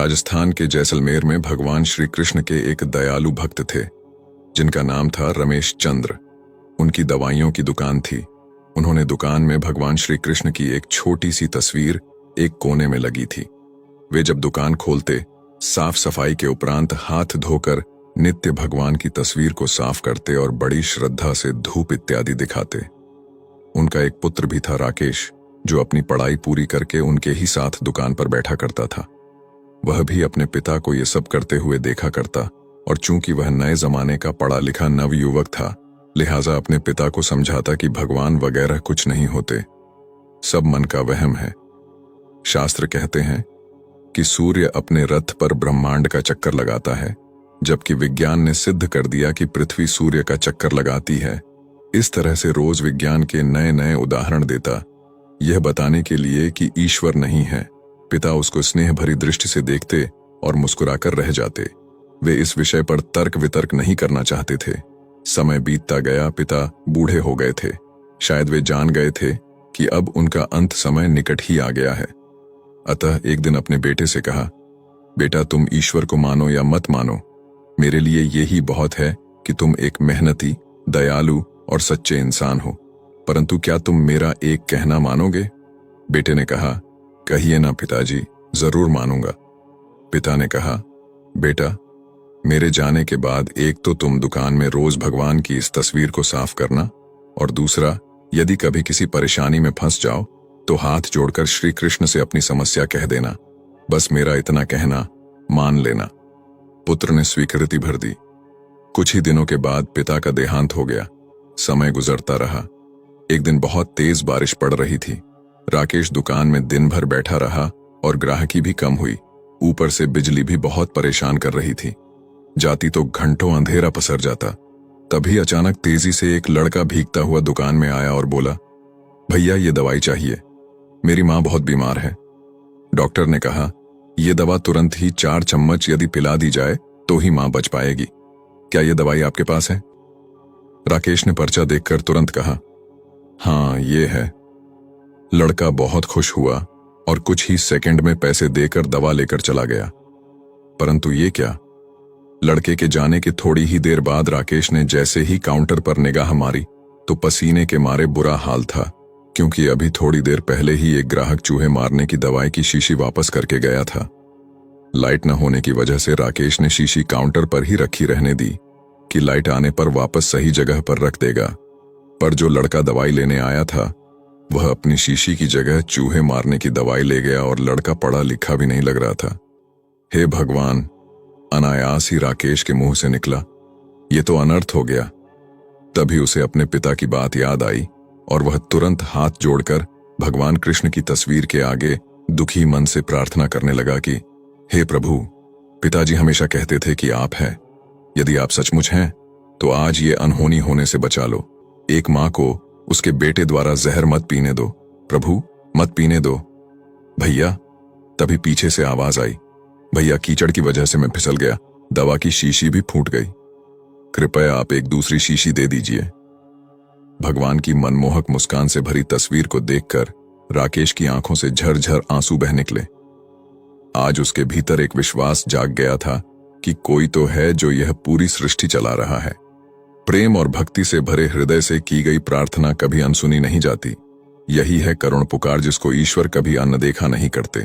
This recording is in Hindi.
राजस्थान के जैसलमेर में भगवान श्री कृष्ण के एक दयालु भक्त थे जिनका नाम था रमेश चंद्र। उनकी दवाइयों की दुकान थी। उन्होंने दुकान में भगवान श्री कृष्ण की एक छोटी सी तस्वीर एक कोने में लगी थी। वे जब दुकान खोलते साफ सफाई के उपरांत हाथ धोकर नित्य भगवान की तस्वीर को साफ करते और बड़ी श्रद्धा से धूप इत्यादि दिखाते। उनका एक पुत्र भी था राकेश, जो अपनी पढ़ाई पूरी करके उनके ही साथ दुकान पर बैठा करता था। वह भी अपने पिता को ये सब करते हुए देखा करता और चूंकि वह नए जमाने का पढ़ा लिखा नवयुवक था, लिहाजा अपने पिता को समझाता कि भगवान वगैरह कुछ नहीं होते, सब मन का वहम है। शास्त्र कहते हैं कि सूर्य अपने रथ पर ब्रह्मांड का चक्कर लगाता है, जबकि विज्ञान ने सिद्ध कर दिया कि पृथ्वी सूर्य का चक्कर लगाती है। इस तरह से रोज विज्ञान के नए नए उदाहरण देता, यह बताने के लिए कि ईश्वर नहीं है। पिता उसको स्नेह भरी दृष्टि से देखते और मुस्कुराकर रह जाते। वे इस विषय पर तर्क वितर्क नहीं करना चाहते थे। समय बीतता गया, पिता बूढ़े हो गए थे। शायद वे जान गए थे कि अब उनका अंत समय निकट ही आ गया है। अतः एक दिन अपने बेटे से कहा, बेटा, तुम ईश्वर को मानो या मत मानो, मेरे लिए यही बहुत है कि तुम एक मेहनती, दयालु और सच्चे इंसान हो, परंतु क्या तुम मेरा एक कहना मानोगे? बेटे ने कहा, कहिए ना पिताजी, जरूर मानूंगा। पिता ने कहा, बेटा, मेरे जाने के बाद एक तो तुम दुकान में रोज भगवान की इस तस्वीर को साफ करना, और दूसरा, यदि कभी किसी परेशानी में फंस जाओ तो हाथ जोड़कर श्री कृष्ण से अपनी समस्या कह देना। बस मेरा इतना कहना मान लेना। पुत्र ने स्वीकृति भर दी। कुछ ही दिनों के बाद पिता का देहांत हो गया। समय गुजरता रहा। एक दिन बहुत तेज बारिश पड़ रही थी। राकेश दुकान में दिन भर बैठा रहा और ग्राहकी भी कम हुई। ऊपर से बिजली भी बहुत परेशान कर रही थी। जाती तो घंटों अंधेरा पसर जाता। तभी अचानक तेजी से एक लड़का भीगता हुआ दुकान में आया और बोला, भैया, ये दवाई चाहिए, मेरी माँ बहुत बीमार है। डॉक्टर ने कहा, यह दवा तुरंत ही 4 चम्मच यदि पिला दी जाए तो ही माँ बच पाएगी। क्या यह दवाई आपके पास है? राकेश ने पर्चा देखकर तुरंत कहा, हाँ, ये है। लड़का बहुत खुश हुआ और कुछ ही सेकंड में पैसे देकर दवा लेकर चला गया। परंतु ये क्या? लड़के के जाने के थोड़ी ही देर बाद राकेश ने जैसे ही काउंटर पर निगाह मारी तो पसीने के मारे बुरा हाल था, क्योंकि अभी थोड़ी देर पहले ही एक ग्राहक चूहे मारने की दवाई की शीशी वापस करके गया था। लाइट न होने की वजह से राकेश ने शीशी काउंटर पर ही रखी रहने दी कि लाइट आने पर वापस सही जगह पर रख देगा। पर जो लड़का दवाई लेने आया था वह अपनी शीशी की जगह चूहे मारने की दवाई ले गया और लड़का पढ़ा लिखा भी नहीं लग रहा था। हे भगवान, अनायास ही राकेश के मुंह से निकला, ये तो अनर्थ हो गया। तभी उसे अपने पिता की बात याद आई और वह तुरंत हाथ जोड़कर भगवान कृष्ण की तस्वीर के आगे दुखी मन से प्रार्थना करने लगा कि हे प्रभु, पिताजी हमेशा कहते थे कि आप हैं। यदि आप सचमुच हैं तो आज ये अनहोनी होने से बचा लो। एक माँ को उसके बेटे द्वारा जहर मत पीने दो, प्रभु, मत पीने दो। भैया, तभी पीछे से आवाज आई, भैया, कीचड़ की वजह से मैं फिसल गया, दवा की शीशी भी फूट गई, कृपया आप एक दूसरी शीशी दे दीजिए। भगवान की मनमोहक मुस्कान से भरी तस्वीर को देखकर राकेश की आंखों से झरझर आंसू बह निकले। आज उसके भीतर एक विश्वास जाग गया था कि कोई तो है जो यह पूरी सृष्टि चला रहा है। प्रेम और भक्ति से भरे हृदय से की गई प्रार्थना कभी अनसुनी नहीं जाती। यही है करुण पुकार जिसको ईश्वर कभी अनदेखा नहीं करते।